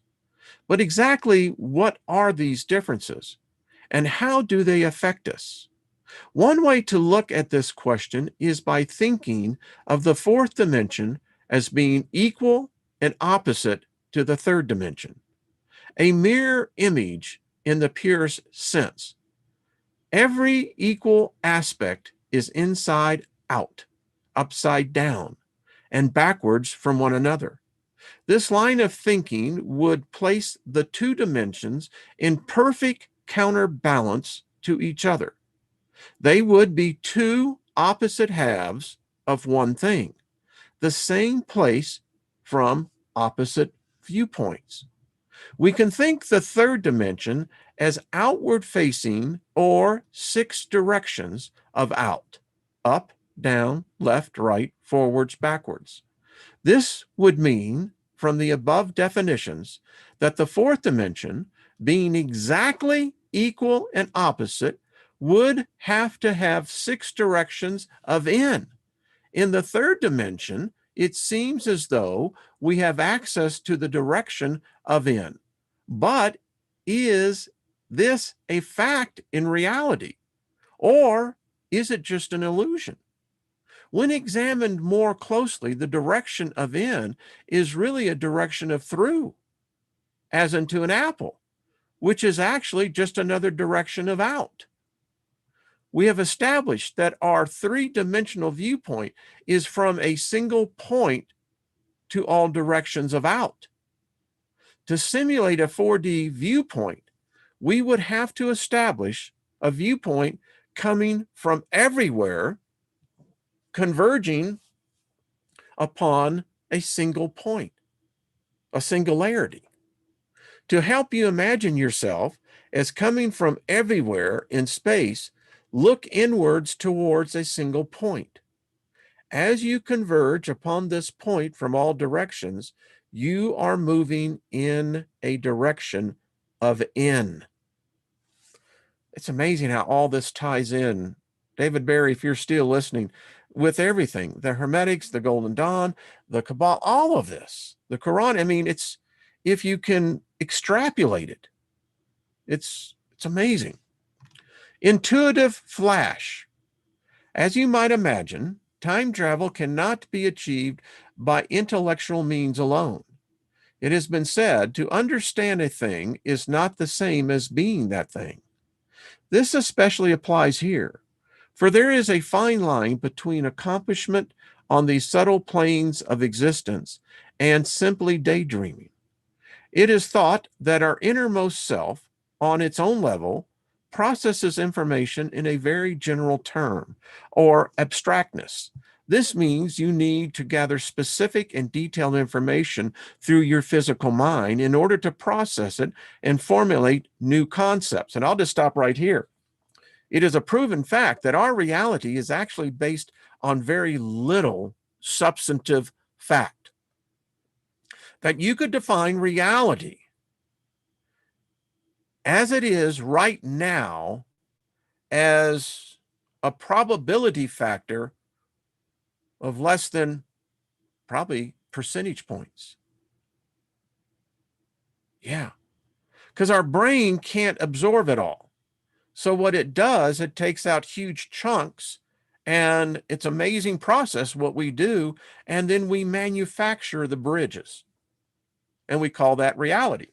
[SPEAKER 1] But exactly what are these differences, and how do they affect us? One way to look at this question is by thinking of the fourth dimension as being equal and opposite to the third dimension, a mirror image in the purest sense. Every equal aspect is inside out, upside down, and backwards from one another. This line of thinking would place the two dimensions in perfect counterbalance to each other. They would be two opposite halves of one thing, the same place from opposite viewpoints. We can think the third dimension as outward facing, or six directions of out: up, down, left, right, forwards, backwards. This would mean, from the above definitions, that the fourth dimension, being exactly equal and opposite, would have to have six directions of in. In the third dimension, it seems as though we have access to the direction of in. But is this a fact in reality, or is it just an illusion? When examined more closely, the direction of in is really a direction of through, as into an apple, which is actually just another direction of out. We have established that our three-dimensional viewpoint is from a single point to all directions of out. To simulate a 4D viewpoint, we would have to establish a viewpoint coming from everywhere, converging upon a single point, a singularity. To help you imagine yourself as coming from everywhere in space, look inwards towards a single point. As you converge upon this point from all directions, you are moving in a direction of in. It's amazing how all this ties in. David Barry, if you're still listening, with everything, the Hermetics, the Golden Dawn, the Kabbalah, all of this, the Quran, it's, if you can extrapolate it, it's amazing. Intuitive flash. As you might imagine, time travel cannot be achieved by intellectual means alone. It has been said to understand a thing is not the same as being that thing. This especially applies here, for there is a fine line between accomplishment on the subtle planes of existence and simply daydreaming. It is thought that our innermost self, on its own level, processes information in a very general term, or abstractness, This means you need to gather specific and detailed information through your physical mind in order to process it and formulate new concepts. And I'll just stop right here. It is a proven fact that our reality is actually based on very little substantive fact. That you could define reality as it is right now as a probability factor of less than probably percentage points. Yeah, because our brain can't absorb it all. So what it does, it takes out huge chunks, and it's an amazing process what we do, and then we manufacture the bridges, and we call that reality.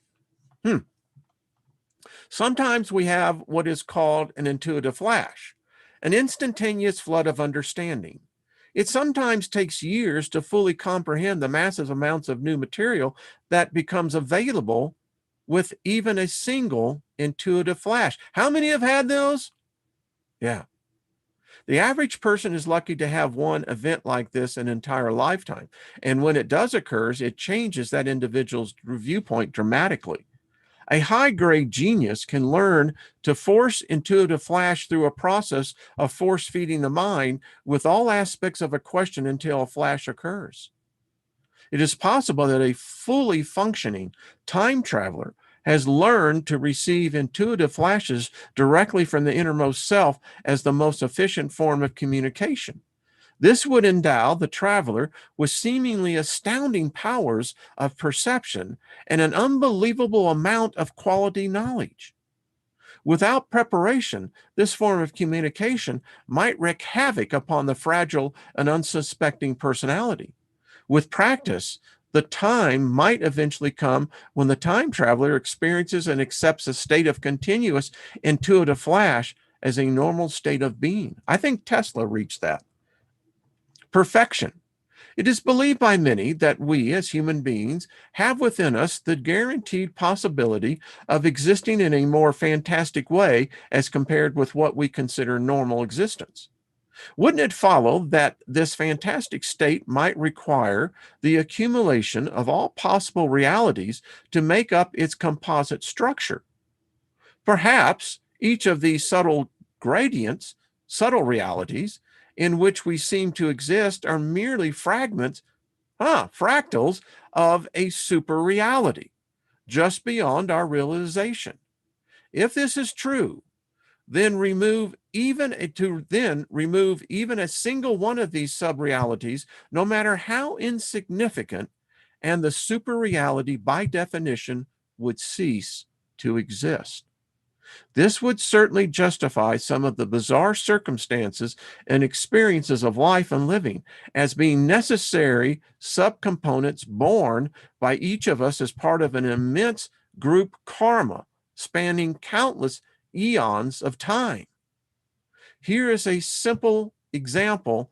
[SPEAKER 1] Sometimes we have what is called an intuitive flash, an instantaneous flood of understanding. It sometimes takes years to fully comprehend the massive amounts of new material that becomes available with even a single intuitive flash. How many have had those? Yeah. The average person is lucky to have one event like this an entire lifetime. And when it does occur, it changes that individual's viewpoint dramatically. A high-grade genius can learn to force intuitive flash through a process of force-feeding the mind with all aspects of a question until a flash occurs. It is possible that a fully functioning time traveler has learned to receive intuitive flashes directly from the innermost self as the most efficient form of communication. This would endow the traveler with seemingly astounding powers of perception and an unbelievable amount of quality knowledge. Without preparation, this form of communication might wreak havoc upon the fragile and unsuspecting personality. With practice, the time might eventually come when the time traveler experiences and accepts a state of continuous intuitive flash as a normal state of being. I think Tesla reached that. Perfection. It is believed by many that we, as human beings, have within us the guaranteed possibility of existing in a more fantastic way as compared with what we consider normal existence. Wouldn't it follow that this fantastic state might require the accumulation of all possible realities to make up its composite structure? Perhaps each of these subtle gradients, subtle realities, in which we seem to exist are merely fractals of a super reality, just beyond our realization. If this is true, then remove even a single one of these sub-realities, no matter how insignificant, and the super reality by definition would cease to exist. This would certainly justify some of the bizarre circumstances and experiences of life and living as being necessary subcomponents born by each of us as part of an immense group karma spanning countless eons of time. Here's a simple example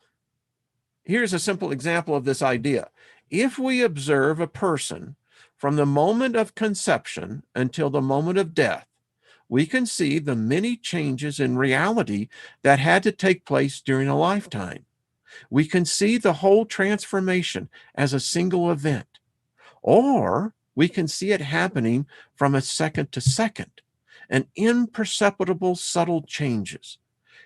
[SPEAKER 1] of this idea. If we observe a person from the moment of conception until the moment of death, we can see the many changes in reality that had to take place during a lifetime. We can see the whole transformation as a single event, or we can see it happening from a second to second, and imperceptible subtle changes.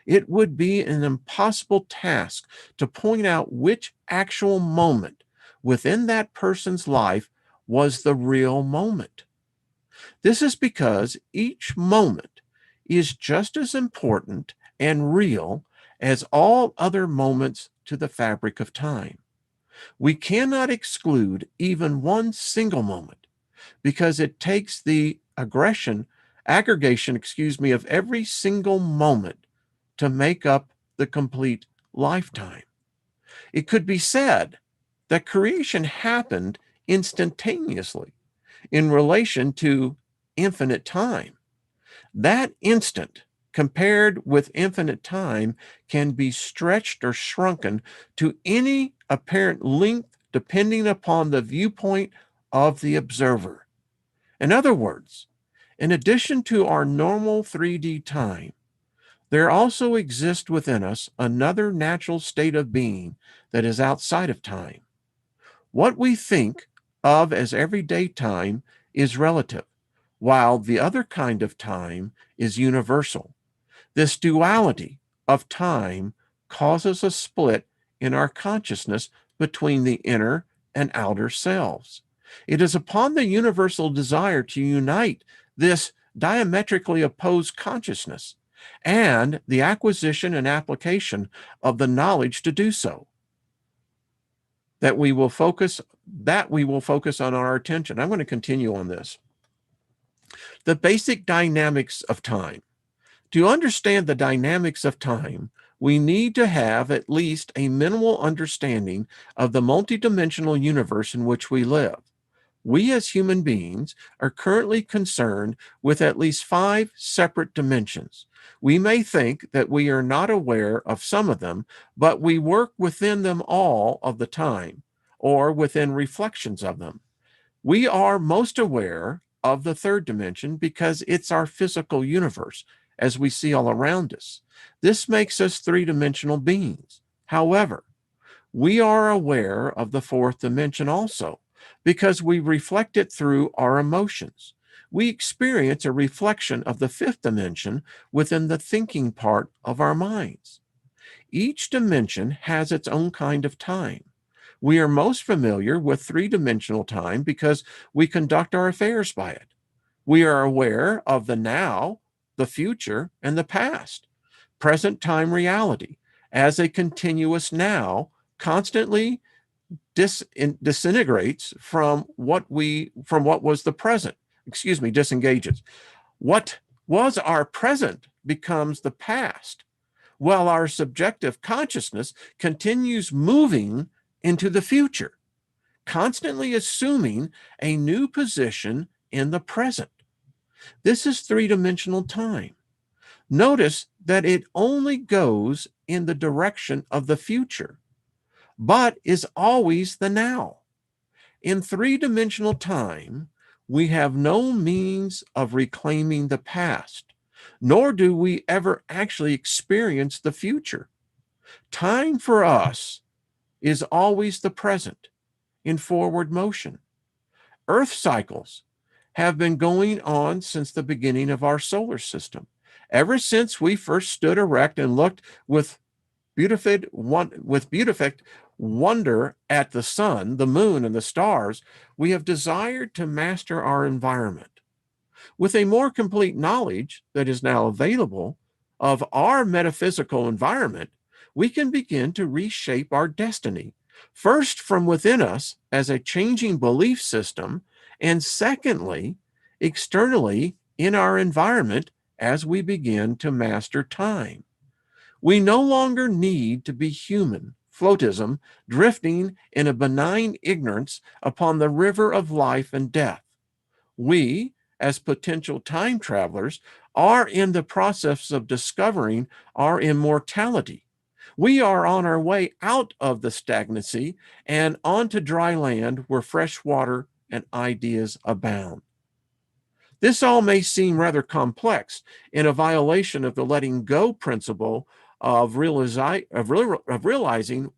[SPEAKER 1] It would be an impossible task to point out which actual moment within that person's life was the real moment. This is because each moment is just as important and real as all other moments to the fabric of time. We cannot exclude even one single moment because it takes the aggregation, of every single moment to make up the complete lifetime. It could be said that creation happened instantaneously in relation to infinite time. That instant, compared with infinite time, can be stretched or shrunken to any apparent length depending upon the viewpoint of the observer. In other words, in addition to our normal 3D time, There also exists within us another natural state of being that is outside of time. What we think of as everyday time is relative, while the other kind of time is universal. This duality of time causes a split in our consciousness between the inner and outer selves. It is upon the universal desire to unite this diametrically opposed consciousness and the acquisition and application of the knowledge to do so that we will focus on our attention. I'm going to continue on this. The basic dynamics of time. To understand the dynamics of time, we need to have at least a minimal understanding of the multidimensional universe in which we live. We as human beings are currently concerned with at least 5 separate dimensions. We may think that we are not aware of some of them, but we work within them all of the time, or within reflections of them. We are most aware of the 3rd dimension because it's our physical universe, as we see all around us. This makes us 3-dimensional beings. However, we are aware of the 4th dimension also, because we reflect it through our emotions. We experience a reflection of the 5th dimension within the thinking part of our minds. Each dimension has its own kind of time. We are most familiar with 3-dimensional time because we conduct our affairs by it. We are aware of the now, the future, and the past. Present time reality as a continuous now constantly disintegrates from what was the present. Disengages. What was our present becomes the past, while our subjective consciousness continues moving into the future, constantly assuming a new position in the present. This is 3-dimensional time. Notice that it only goes in the direction of the future, but is always the now. In 3-dimensional time, we have no means of reclaiming the past, nor do we ever actually experience the future. Time for us is always the present, in forward motion. Earth cycles have been going on since the beginning of our solar system. Ever since we first stood erect and looked with beatific wonder at the sun, the moon, and the stars, we have desired to master our environment. With a more complete knowledge that is now available of our metaphysical environment, we can begin to reshape our destiny, first from within us as a changing belief system, and secondly, externally in our environment as we begin to master time. We no longer need to be human, floatism, drifting in a benign ignorance upon the river of life and death. We, as potential time travelers, are in the process of discovering our immortality. We are on our way out of the stagnancy and onto dry land where fresh water and ideas abound. This all may seem rather complex in a violation of the letting go principle of realizing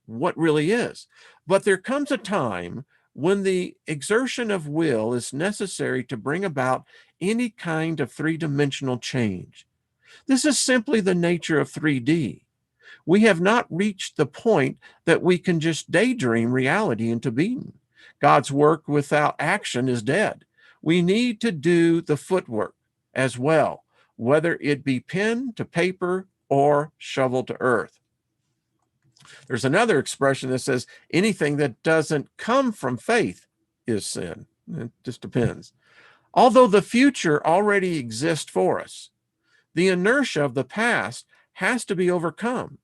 [SPEAKER 1] what really is. But there comes a time when the exertion of will is necessary to bring about any kind of 3-dimensional change. This is simply the nature of 3D. We have not reached the point that we can just daydream reality into being. God's work without action is dead. We need to do the footwork as well, whether it be pen to paper or shovel to earth. There's another expression that says anything that doesn't come from faith is sin. It just depends. Although the future already exists for us, the inertia of the past has to be overcome.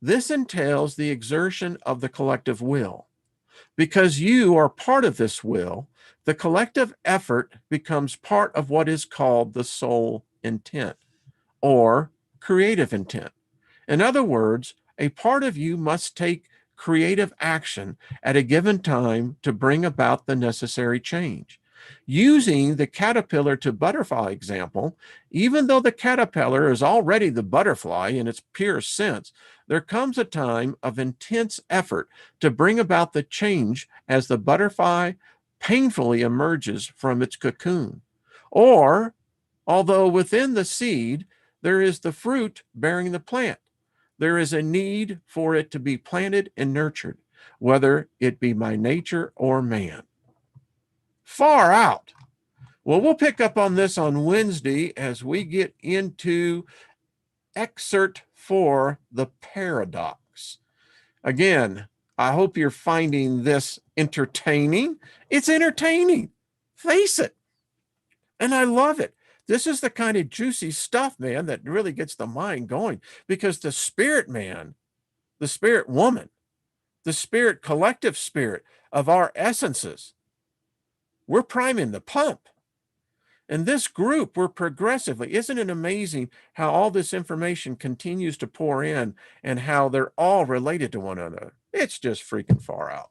[SPEAKER 1] This entails the exertion of the collective will. Because you are part of this will, the collective effort becomes part of what is called the soul intent or creative intent. In other words, a part of you must take creative action at a given time to bring about the necessary change. Using the caterpillar to butterfly example, even though the caterpillar is already the butterfly in its pure sense, there comes a time of intense effort to bring about the change as the butterfly painfully emerges from its cocoon. Or, although within the seed there is the fruit bearing the plant, there is a need for it to be planted and nurtured, whether it be by nature or man. Far out. Well, we'll pick up on this on Wednesday as we get into Excerpt 4, the paradox. Again, I hope you're finding this entertaining. It's entertaining. Face it. And I love it. This is the kind of juicy stuff, man, that really gets the mind going, because the spirit man, the spirit woman, the spirit collective spirit of our essences, we're priming the pump. And this group, we're progressively, isn't it amazing how all this information continues to pour in and how they're all related to one another? It's just freaking far out.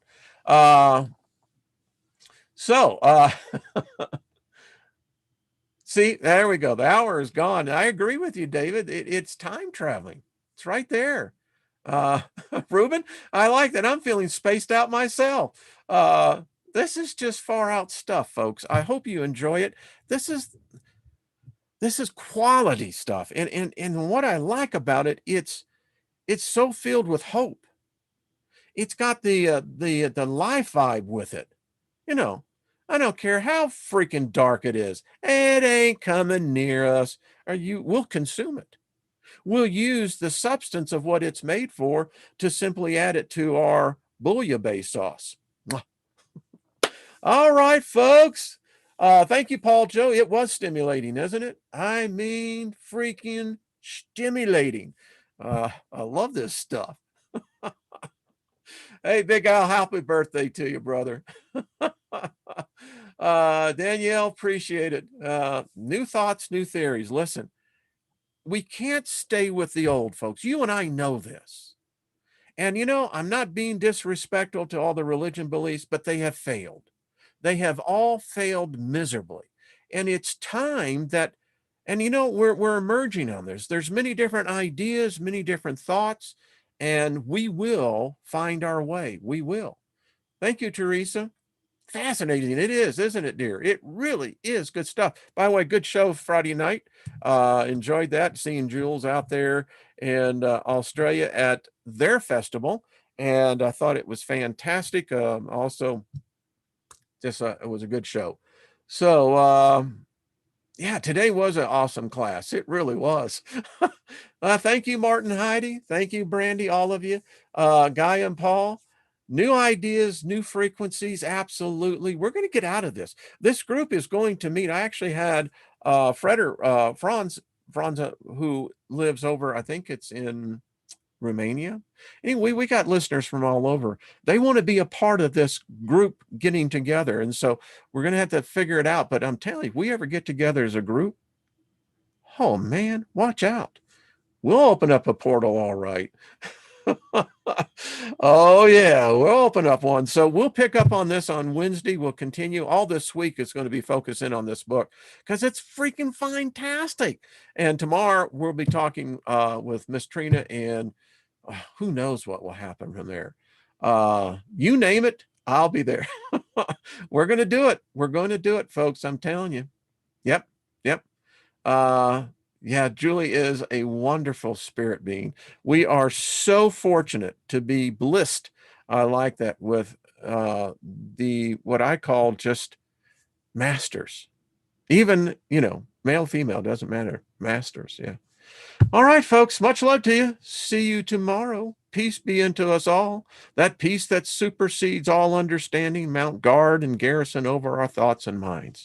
[SPEAKER 1] See, there we go. The hour is gone. I agree with you, David. It's time traveling. It's right there. Ruben, I like that. I'm feeling spaced out myself. This is just far out stuff, folks. I hope you enjoy it. This is quality stuff. And what I like about it, it's so filled with hope. It's got the life vibe with it. You know, I don't care how freaking dark it is. It ain't coming near us, or we'll consume it. We'll use the substance of what it's made for to simply add it to our bouillabaisse sauce. All right, folks. Thank you, Paul Joe. It was stimulating, isn't it? I mean, freaking stimulating. I love this stuff. Hey, Big Al, happy birthday to you, brother. Danielle, appreciate it. New thoughts, new theories. Listen, we can't stay with the old, folks. You and I know this. And, I'm not being disrespectful to all the religion beliefs, but they have failed. They have all failed miserably. And it's time that, and we're emerging on this. There's many different ideas, many different thoughts, and we will find our way. We will. Thank you, Teresa. Fascinating it is, isn't it, dear? It really is good stuff. By the way, good show Friday night. Enjoyed that, seeing Jules out there in Australia at their festival, and I thought it was fantastic. Also, just it was a good show. So, yeah, today was an awesome class. It really was. Thank you, Martin, Heidi. Thank you, Brandy, all of you. Guy and Paul. New ideas, new frequencies, absolutely. We're going to get out of this. This group is going to meet. I actually had Franz, who lives over, I think it's in Romania. Anyway, we got listeners from all over. They want to be a part of this group getting together. And so we're going to have to figure it out. But I'm telling you, if we ever get together as a group, oh man, watch out. We'll open up a portal, all right. Oh yeah, we'll open up one. So we'll pick up on this on Wednesday. We'll continue. All this week is going to be focusing on this book because it's freaking fantastic. And tomorrow we'll be talking with Miss Trina, and who knows what will happen from there. You name it, I'll be there. We're going to do it. We're going to do it, folks. I'm telling you. Yep. Yeah, Julie is a wonderful spirit being. We are so fortunate to be blessed. I like that, with what I call just masters. Even, male, female, doesn't matter. Masters, yeah. All right, folks, much love to you. See you tomorrow. Peace be unto us all. That peace that supersedes all understanding, mount guard and garrison over our thoughts and minds.